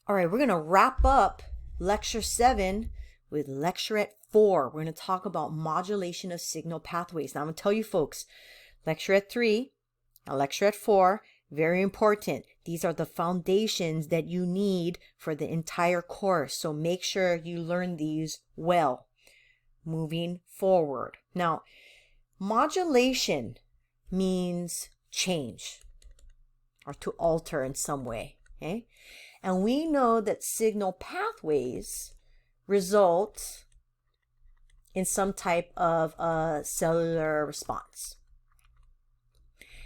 All right, we're going to wrap up lecture 7 with lecturette 4. We're going to talk about modulation of signal pathways. Now, I'm going to tell you folks, lecturette 3 and lecturette 4, very important. These are the foundations that you need for the entire course. So make sure you learn these well moving forward. Now, modulation means change or to alter in some way, okay? And we know that signal pathways result in some type of a cellular response.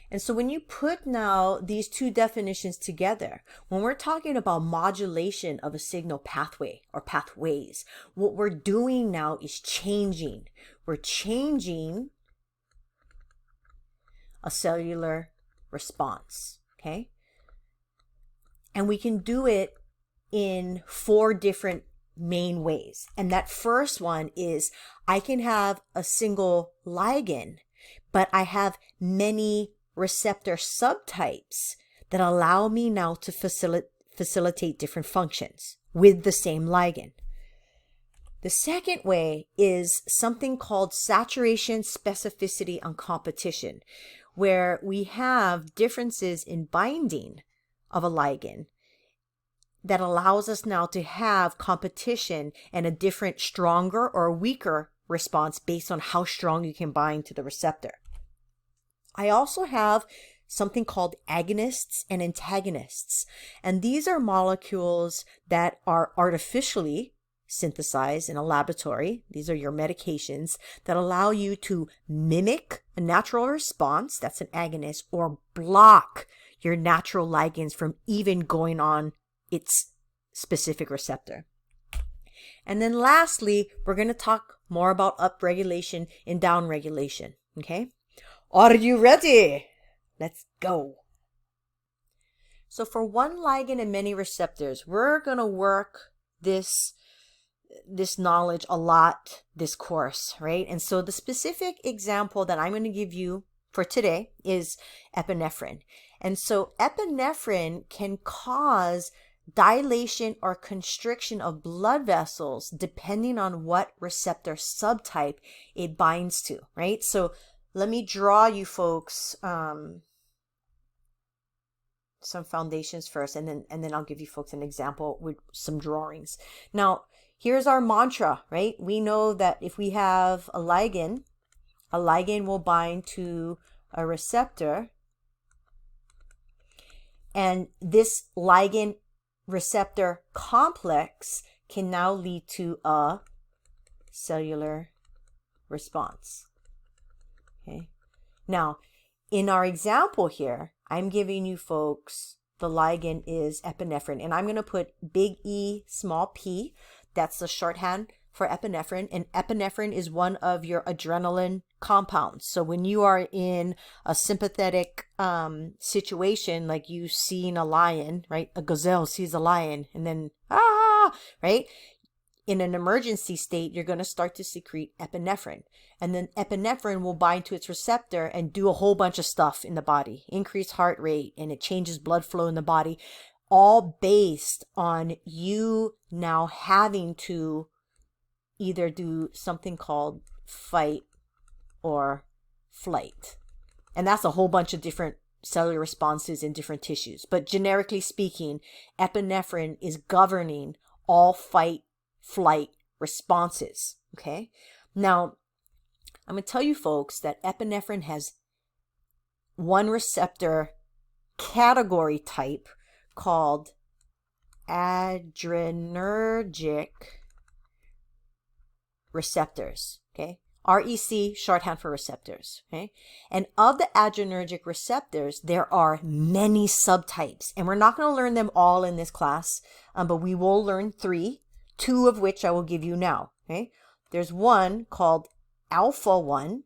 And so when you put now these two definitions together, when we're talking about modulation of a signal pathway or pathways, what we're doing now is changing. We're changing a cellular response, okay? And we can do it in 4 different main ways. And that first one is I can have a single ligand, but I have many receptor subtypes that allow me now to facilitate different functions with the same ligand. The second way is something called saturation, specificity, and competition, where we have differences in binding of a ligand that allows us now to have competition and a different stronger or weaker response based on how strong you can bind to the receptor. I also have something called agonists and antagonists, and these are molecules that are artificially synthesized in a laboratory. These are your medications that allow you to mimic a natural response, that's an agonist, or block your natural ligands from even going on its specific receptor. And then lastly, we're going to talk more about upregulation and downregulation, okay? Are you ready? Let's go. So for one ligand and many receptors, we're going to work this knowledge a lot this course, right? And so the specific example that I'm going to give you for today is epinephrine. And so epinephrine can cause dilation or constriction of blood vessels depending on what receptor subtype it binds to, right? So let me draw you folks some foundations first, and then I'll give you folks an example with some drawings. Now, here's our mantra, right? We know that if we have a ligand will bind to a receptor, and this ligand receptor complex can now lead to a cellular response. Okay. Now, in our example here, I'm giving you folks the ligand is epinephrine, and I'm going to put big E, small p. That's the shorthand for epinephrine, and epinephrine is one of your adrenaline compounds. So when you are in a sympathetic situation, like you seeing a lion, right? A gazelle sees a lion and then, right? In an emergency state, you're going to start to secrete epinephrine. And then epinephrine will bind to its receptor and do a whole bunch of stuff in the body, increase heart rate, and it changes blood flow in the body, all based on you now having to either do something called fight or flight. And that's a whole bunch of different cellular responses in different tissues. But generically speaking, epinephrine is governing all fight, flight responses, okay? Now, I'm going to tell you folks that epinephrine has one receptor category type called adrenergic receptors, okay? REC, shorthand for receptors, okay? And of the adrenergic receptors, there are many subtypes, and we're not going to learn them all in this class, but we will learn 3, 2 of which I will give you now, okay? There's one called alpha 1,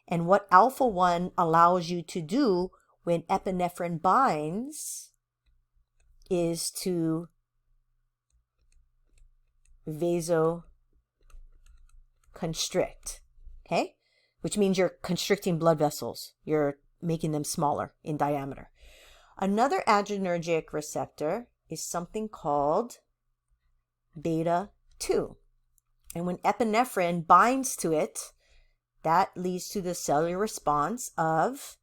and what alpha 1 allows you to do when epinephrine binds is to vasoconstrict, okay? Which means you're constricting blood vessels. You're making them smaller in diameter. Another adrenergic receptor is something called beta 2. And when epinephrine binds to it, that leads to the cellular response of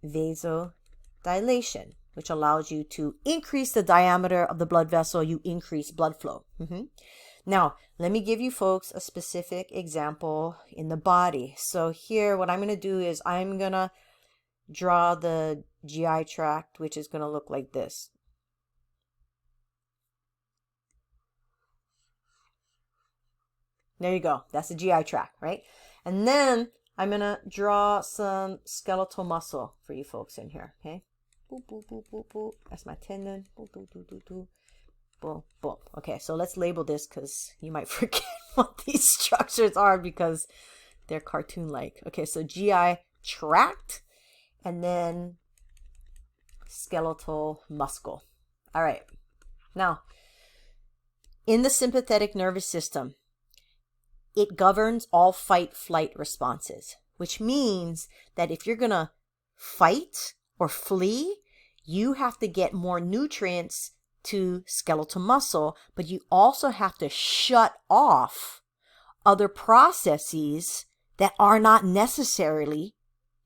vasodilation, which allows you to increase the diameter of the blood vessel. You increase blood flow. Now, let me give you folks a specific example in the body. So here, what I'm going to do is I'm going to draw the GI tract, which is going to look like this. There you go. That's the GI tract, right? And then I'm going to draw some skeletal muscle for you folks in here, okay? Boop, boop, boop, boop, boop. That's my tendon. Boop, boop, boop, boop, boop. Boom, boom. Okay, so let's label this because you might forget what these structures are because they're cartoon-like. Okay, so GI tract and then skeletal muscle. All right. Now, in the sympathetic nervous system, it governs all fight-flight responses, which means that if you're going to fight or flee, you have to get more nutrients to skeletal muscle, but you also have to shut off other processes that are not necessarily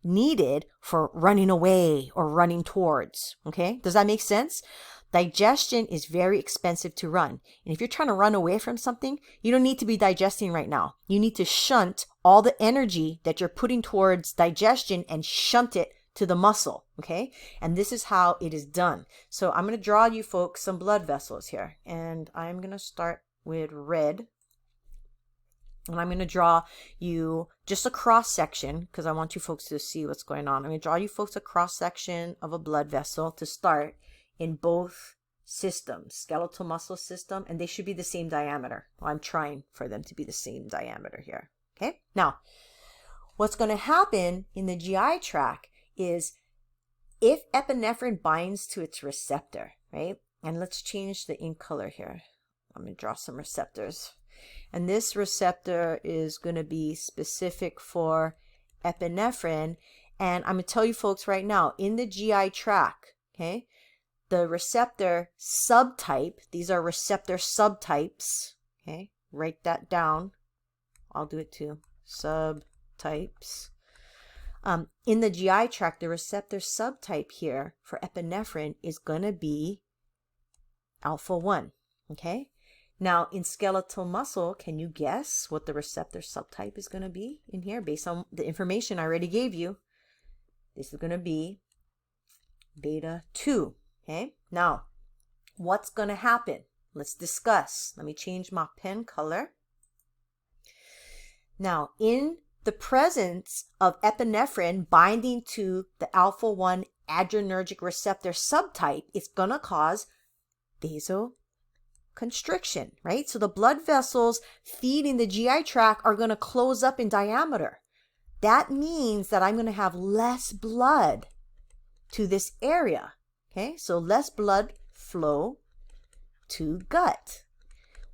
needed for running away or running towards. Okay? Does that make sense? Digestion is very expensive to run. And if you're trying to run away from something, you don't need to be digesting right now. You need to shunt all the energy that you're putting towards digestion and shunt it to the muscle, okay? And this is how it is done. So I'm going to draw you folks some blood vessels here. And I'm going to start with red. And I'm going to draw you just a cross section because I want you folks to see what's going on. I'm going to draw you folks a cross section of a blood vessel to start in both systems, skeletal muscle system, and they should be the same diameter. Well, I'm trying for them to be the same diameter here, okay? Now, what's going to happen in the GI tract is if epinephrine binds to its receptor, right? And let's change the ink color here. I'm going to draw some receptors. And this receptor is going to be specific for epinephrine. And I'm going to tell you folks right now, in the GI tract, okay, the receptor subtype, these are receptor subtypes, okay, write that down. I'll do it too, subtypes. In the GI tract, the receptor subtype here for epinephrine is going to be alpha 1, okay? Now, in skeletal muscle, can you guess what the receptor subtype is going to be in here based on the information I already gave you? This is going to be beta 2, okay? Now, what's going to happen? Let's discuss. Let me change my pen color. Now, in the presence of epinephrine binding to the alpha 1 adrenergic receptor subtype, it's going to cause vasoconstriction, right? So the blood vessels feeding the GI tract are going to close up in diameter. That means that I'm going to have less blood to this area, okay? So less blood flow to gut,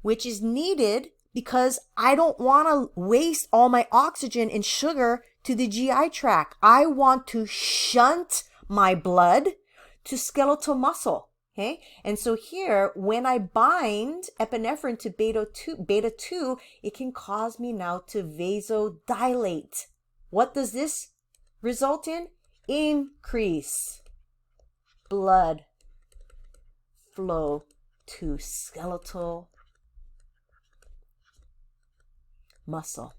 which is needed because I don't want to waste all my oxygen and sugar to the GI tract. I want to shunt my blood to skeletal muscle, okay? And so here, when I bind epinephrine to beta 2, it can cause me now to vasodilate. What does this result in? Increase blood flow to skeletal muscle.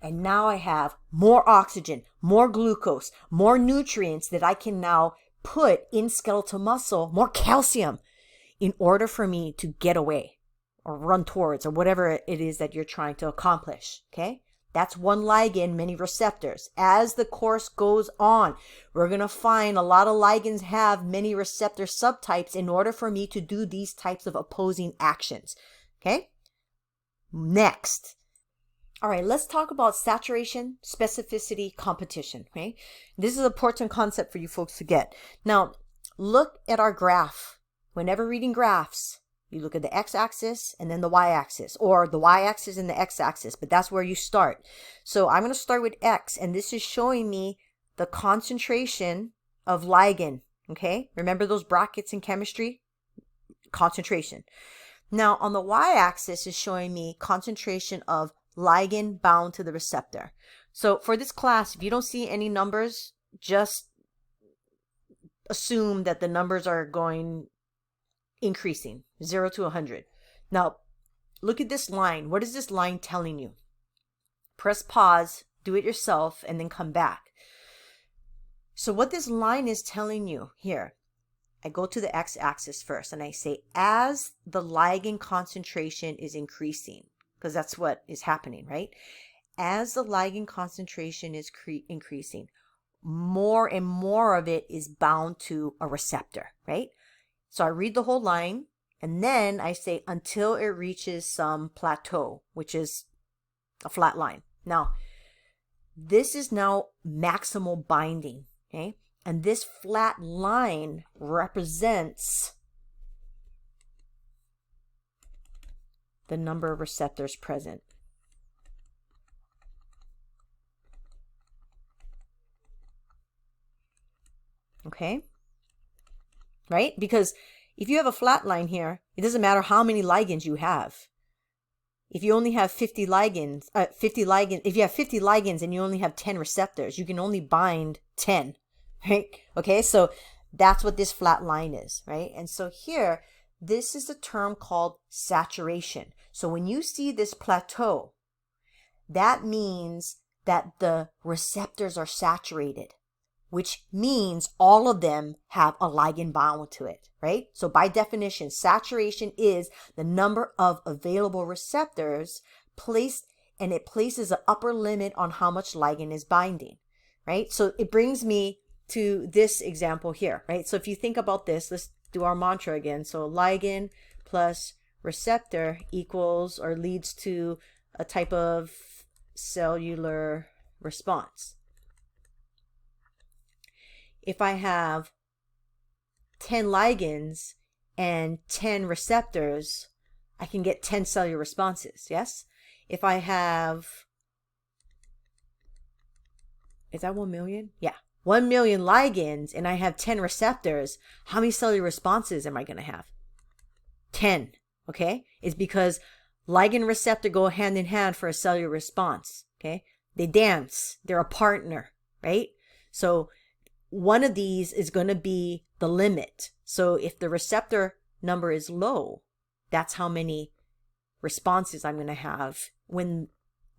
And now I have more oxygen, more glucose, more nutrients that I can now put in skeletal muscle, more calcium, in order for me to get away or run towards or whatever it is that you're trying to accomplish, okay? That's one ligand, many receptors. As the course goes on, we're going to find a lot of ligands have many receptor subtypes in order for me to do these types of opposing actions, okay? Next. All right, let's talk about saturation, specificity, competition, okay? This is an important concept for you folks to get. Now, look at our graph. Whenever reading graphs, you look at the x-axis and then the y-axis, or the y-axis and the x-axis, but that's where you start. So I'm going to start with x, and this is showing me the concentration of ligand, Okay, remember those brackets in chemistry? Concentration. Now on the y-axis is showing me concentration of ligand bound to the receptor. So for this class, if you don't see any numbers, just assume that the numbers are going increasing, 0 to 100. Now look at this line. What is this line telling you? Press pause, do it yourself, and then come back. So what this line is telling you here, I go to the x-axis first and I say as the ligand concentration is increasing, because that's what is happening, right? As the ligand concentration is increasing, more and more of it is bound to a receptor, right? So I read the whole line and then I say until it reaches some plateau, which is a flat line. Now, this is now maximal binding, okay? And this flat line represents the number of receptors present. Okay? Right? Because if you have a flat line here, it doesn't matter how many ligands you have. If you only have 50 ligands, if you have 50 ligands and you only have 10 receptors, you can only bind 10. Right? Okay, so that's what this flat line is, right? And so here, this is a term called saturation. So when you see this plateau, that means that the receptors are saturated, which means all of them have a ligand bound to it, right? So by definition, saturation is the number of available receptors placed, and it places an upper limit on how much ligand is binding, right? So it brings me to this example here, right? So if you think about this, let's do our mantra again. So ligand plus receptor equals or leads to a type of cellular response. If I have 10 ligands and 10 receptors, I can get 10 cellular responses, yes? If I have, is that 1 million? Yeah. 1 million ligands and I have 10 receptors, how many cellular responses am I going to have? 10, okay? It's because ligand receptor go hand in hand for a cellular response, okay? They dance, they're a partner, right? So one of these is going to be the limit. So if the receptor number is low, that's how many responses I'm going to have when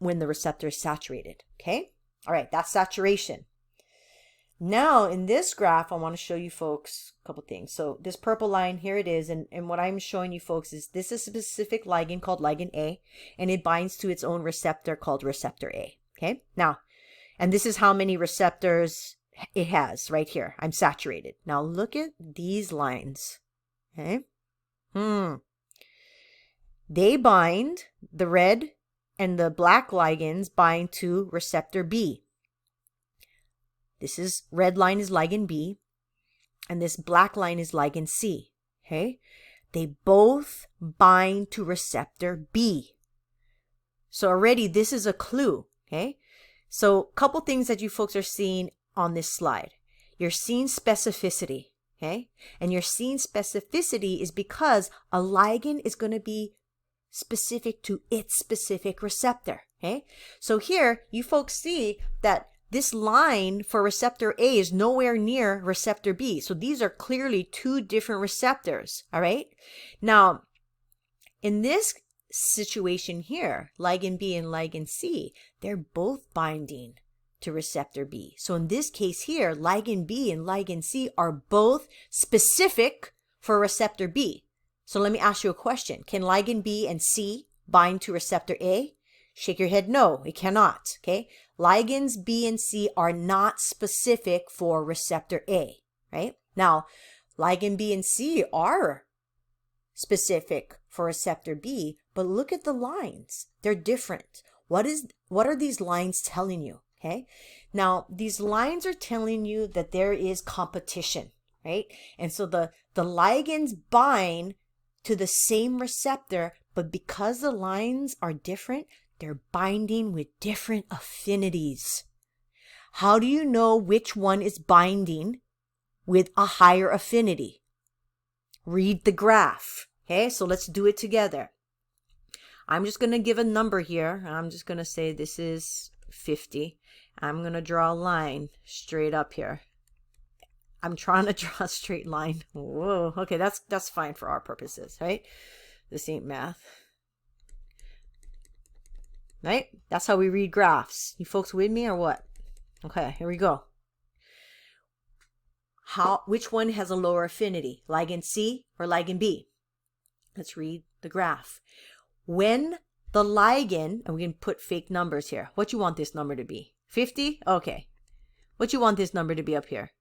the receptor is saturated, okay? All right, that's saturation. Now, in this graph, I want to show you folks a couple things. So this purple line, here it is. And what I'm showing you folks is this is a specific ligand called ligand A, and it binds to its own receptor called receptor A. Okay. Now, and this is how many receptors it has right here. I'm saturated. Now look at these lines. Okay. They bind, the red and the black ligands bind to receptor B. This is red line is ligand B, and this black line is ligand C. Okay, they both bind to receptor B. So already this is a clue. Okay, so a couple things that you folks are seeing on this slide. You're seeing specificity. Okay, and you're seeing specificity is because a ligand is going to be specific to its specific receptor. Okay, so here you folks see that this line for receptor A is nowhere near receptor B. So these are clearly two different receptors, all right? Now, in this situation here, ligand B and ligand C, they're both binding to receptor B. So in this case here, ligand B and ligand C are both specific for receptor B. So let me ask you a question. Can ligand B and C bind to receptor A? Shake your head, no, it cannot, okay? Ligands B and C are not specific for receptor A, right? Now, ligand B and C are specific for receptor B, but look at the lines. They're different. What are these lines telling you, okay? Now, these lines are telling you that there is competition, right? And so the ligands bind to the same receptor, but because the lines are different, they're binding with different affinities. How do you know which one is binding with a higher affinity. Read the graph. Okay, so let's do it together. I'm just going to give a number here. I'm just going to say this is 50. I'm going to draw a line straight up here. I'm trying to draw a straight line. Whoa. Okay, that's fine for our purposes, right? This ain't math. Right? That's how we read graphs. You folks with me or what? Okay, here we go. Which one has a lower affinity? Ligand C or ligand B? Let's read the graph. When the ligand, and we can put fake numbers here. What you want this number to be? 50? Okay. What you want this number to be up here?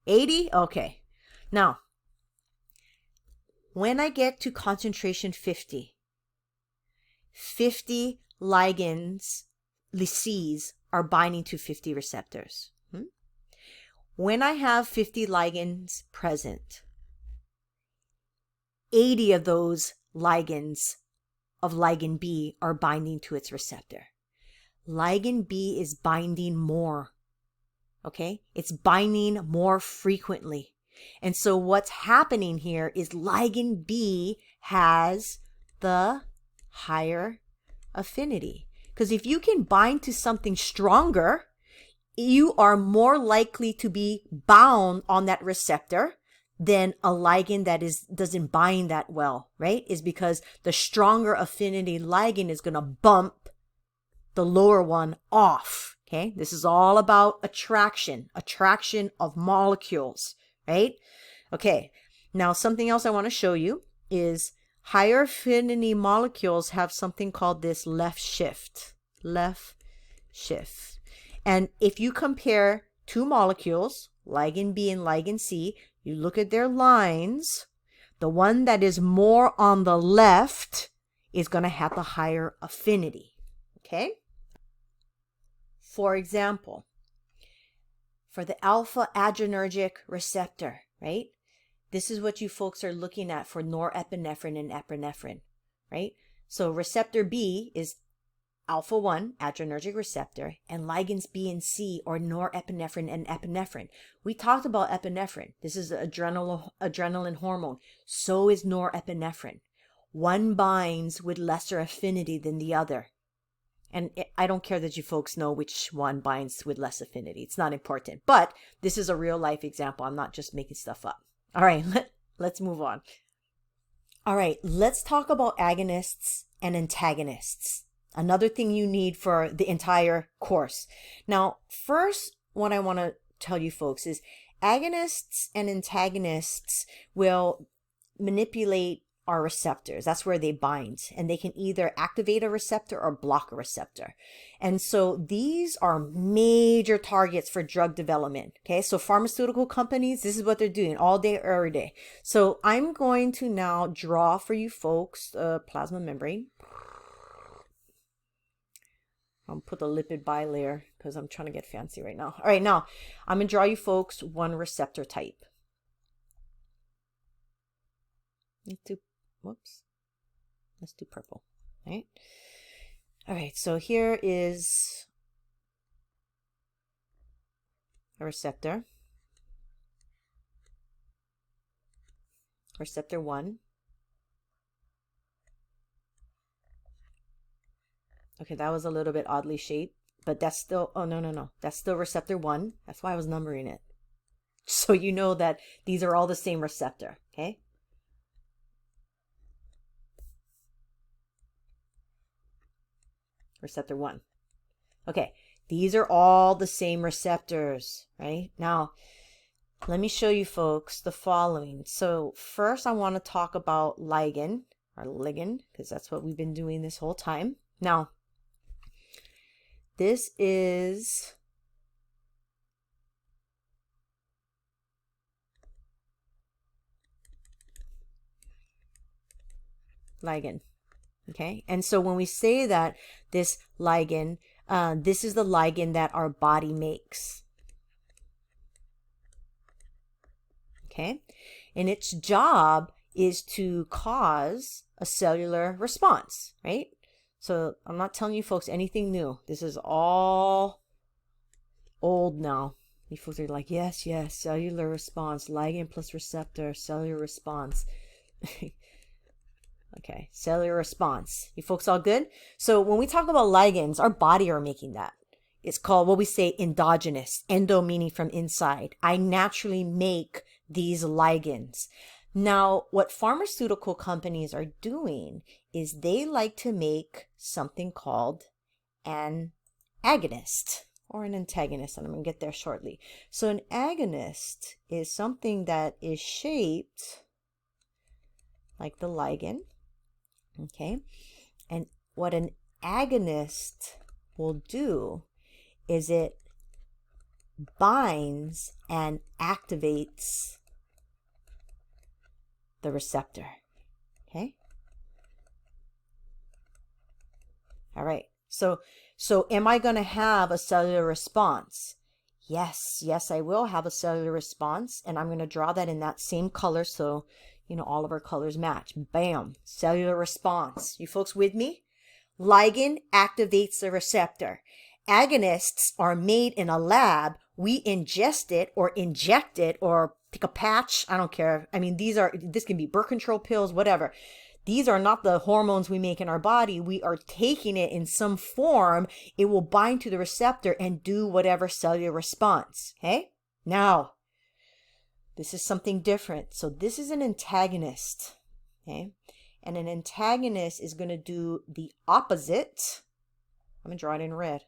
80? Okay. Now, when I get to concentration 50 ligands, Cs, are binding to 50 receptors. When I have 50 ligands present, 80 of those ligands of ligand B are binding to its receptor. Ligand B is binding more. Okay? It's binding more frequently. And so what's happening here is ligand B has the higher affinity. Because if you can bind to something stronger, you are more likely to be bound on that receptor than a ligand that doesn't bind that well, right? Is because the stronger affinity ligand is going to bump the lower one off. Okay, this is all about attraction of molecules, right? Okay, now something else I want to show you is higher affinity molecules have something called this left shift. And if you compare two molecules, ligand B and ligand C, you look at their lines, the one that is more on the left is going to have the higher affinity. Okay? For example, for the alpha adrenergic receptor, right? This is what you folks are looking at for norepinephrine and epinephrine, right? So receptor B is alpha 1 adrenergic receptor, and ligands B and C are norepinephrine and epinephrine. We talked about epinephrine. This is adrenaline hormone. So is norepinephrine. One binds with lesser affinity than the other. And I don't care that you folks know which one binds with less affinity. It's not important. But this is a real life example. I'm not just making stuff up. All right, let's move on. All right, let's talk about agonists and antagonists. Another thing you need for the entire course. Now, first, what I want to tell you folks is agonists and antagonists will manipulate our receptors. That's where they bind, and they can either activate a receptor or block a receptor. And so these are major targets for drug development. Okay, so pharmaceutical companies, this is what they're doing all day, every day. So I'm going to now draw for you folks a plasma membrane. I'll put the lipid bilayer because I'm trying to get fancy right now. All right, now I'm going to draw you folks one receptor type. Let's do purple, right? All right, so here is a receptor. Receptor 1. Okay, that was a little bit oddly shaped, but that's still, oh, no. That's still receptor 1. That's why I was numbering it. So you know that these are all the same receptor, okay? Receptor 1. Okay, these are all the same receptors, right? Now, let me show you folks the following. So first I want to talk about ligand, because that's what we've been doing this whole time. Now, this is ligand. Okay, and so when we say that this ligand, this is the ligand that our body makes. Okay, and its job is to cause a cellular response, right? So I'm not telling you folks anything new. This is all old now. You folks are like, yes, yes, cellular response, ligand plus receptor, cellular response. Okay, cellular response. You folks all good? So when we talk about ligands, our body are making that. It's called what we say endogenous, endo meaning from inside. I naturally make these ligands. Now, what pharmaceutical companies are doing is they like to make something called an agonist or an antagonist, and I'm going to get there shortly. So an agonist is something that is shaped like the ligand, okay? And what an agonist will do is it binds and activates the receptor, okay? All right, so am I going to have a cellular response? Yes, I will have a cellular response, and I'm going to draw that in that same color so, all of our colors match. Bam, cellular response. You folks with me? Ligand activates the receptor. Agonists are made in a lab. We ingest it or inject it or take a patch. I don't care. I mean, this can be birth control pills, whatever. These are not the hormones we make in our body. We are taking it in some form. It will bind to the receptor and do whatever cellular response. Okay? Now, this is something different. So this is an antagonist. Okay? And an antagonist is going to do the opposite. I'm going to draw it in red.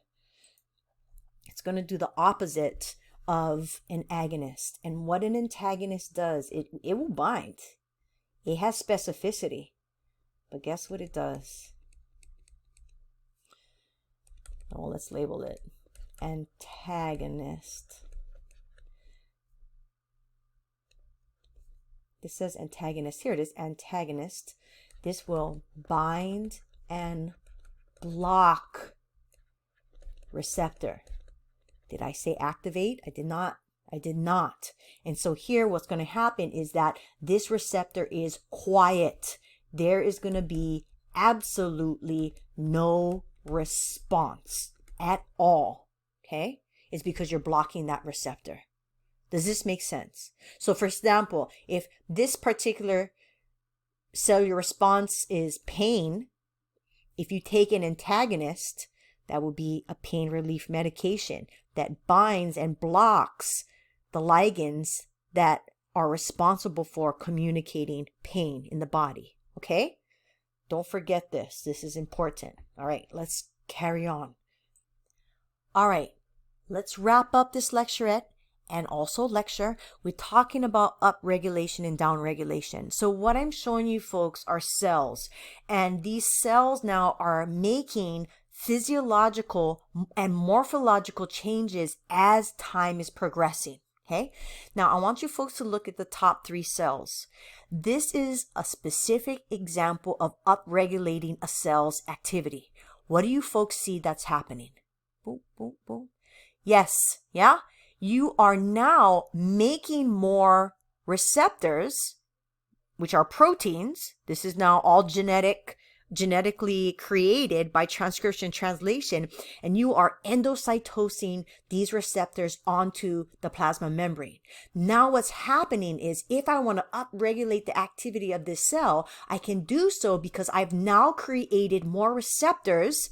It's going to do the opposite of an agonist. And what an antagonist does, it will bind. It has specificity. But guess what it does? Oh, let's label it antagonist. This says antagonist. Here it is, antagonist. This will bind and block receptor. Did I say activate? I did not. And so here what's going to happen is that this receptor is quiet. There is going to be absolutely no response at all. Okay? It's because you're blocking that receptor. Does this make sense? So for example, if this particular cellular response is pain, if you take an antagonist, that would be a pain relief medication that binds and blocks the ligands that are responsible for communicating pain in the body. Okay? Don't forget this. This is important. All right, let's carry on. All right, let's wrap up this lecturette and also lecture. We're talking about upregulation and downregulation. So what I'm showing you folks are cells, and these cells now are making physiological and morphological changes as time is progressing. Okay, now I want you folks to look at the top 3 cells. This is a specific example of upregulating a cell's activity. What do you folks see that's happening? Boom, boom, boom. Yes, yeah? You are now making more receptors, which are proteins. This is now all genetically created by transcription translation, and you are endocytosing these receptors onto the plasma membrane. Now what's happening is if I want to upregulate the activity of this cell, I can do so because I've now created more receptors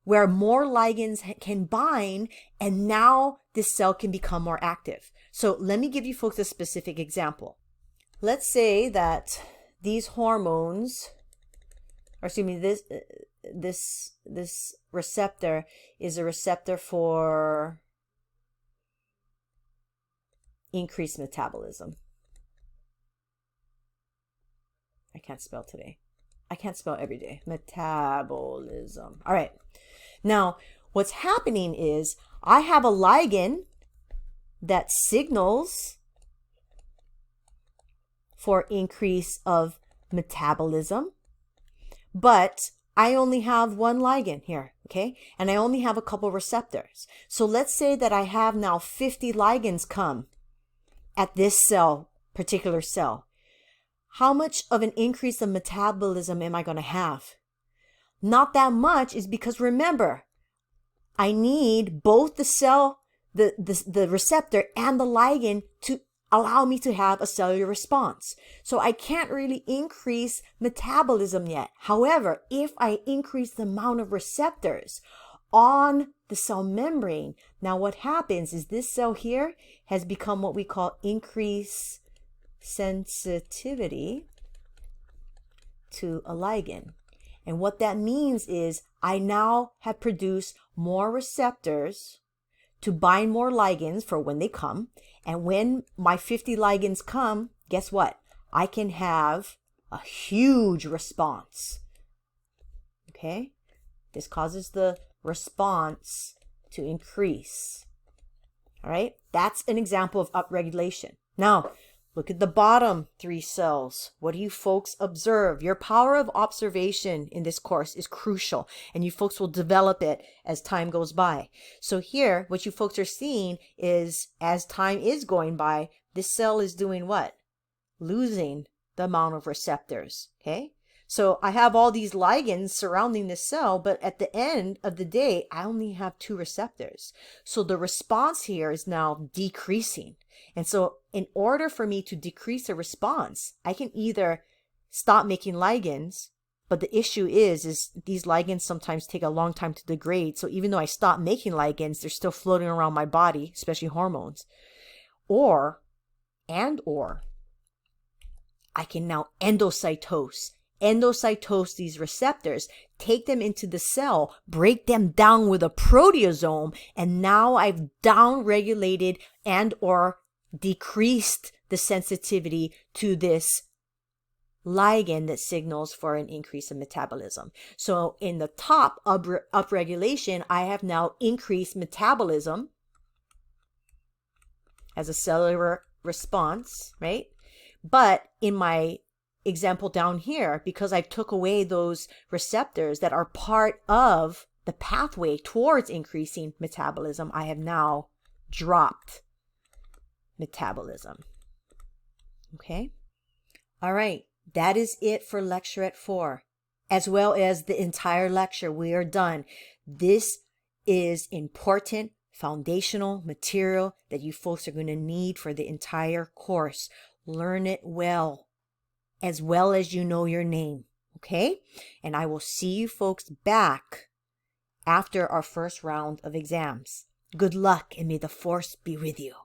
where more ligands can bind, and now this cell can become more active. So let me give you folks a specific example. Let's say that these hormones, or excuse me, this receptor is a receptor for increased metabolism. I can't spell today. I can't spell every day. Metabolism. All right. Now, what's happening is I have a ligand that signals for increase of metabolism, but I only have one ligand here, okay? And I only have a couple receptors. So let's say that I have now 50 ligands come at this cell, particular cell. How much of an increase of metabolism am I going to have? Not that much, is because remember, I need both the cell the receptor and the ligand to allow me to have a cellular response. So I can't really increase metabolism yet. However, if I increase the amount of receptors on the cell membrane, now what happens is this cell here has become what we call increased sensitivity to a ligand. And what that means is I now have produced more receptors to bind more ligands for when they come. And when my 50 ligands come, guess what? I can have a huge response. Okay? This causes the response to increase. All right? That's an example of upregulation. Now, look at the bottom 3 cells. What do you folks observe? Your power of observation in this course is crucial, and you folks will develop it as time goes by. So here, what you folks are seeing is as time is going by, this cell is doing what? Losing the amount of receptors, okay? So I have all these ligands surrounding the cell, but at the end of the day, I only have 2 receptors. So the response here is now decreasing. And so in order for me to decrease a response, I can either stop making ligands, but the issue is these ligands sometimes take a long time to degrade. So even though I stop making ligands, they're still floating around my body, especially hormones. Or I can now endocytose these receptors, take them into the cell, break them down with a proteasome, and now I've downregulated and or decreased the sensitivity to this ligand that signals for an increase in metabolism. So in the top upregulation, I have now increased metabolism as a cellular response, right? But in my example down here, because I took away those receptors that are part of the pathway towards increasing metabolism, I have now dropped metabolism. Okay? All right. That is it for Lecturette 4, as well as the entire lecture. We are done. This is important foundational material that you folks are going to need for the entire course. Learn it well as you know your name. Okay? And I will see you folks back after our first round of exams. Good luck, and may the force be with you.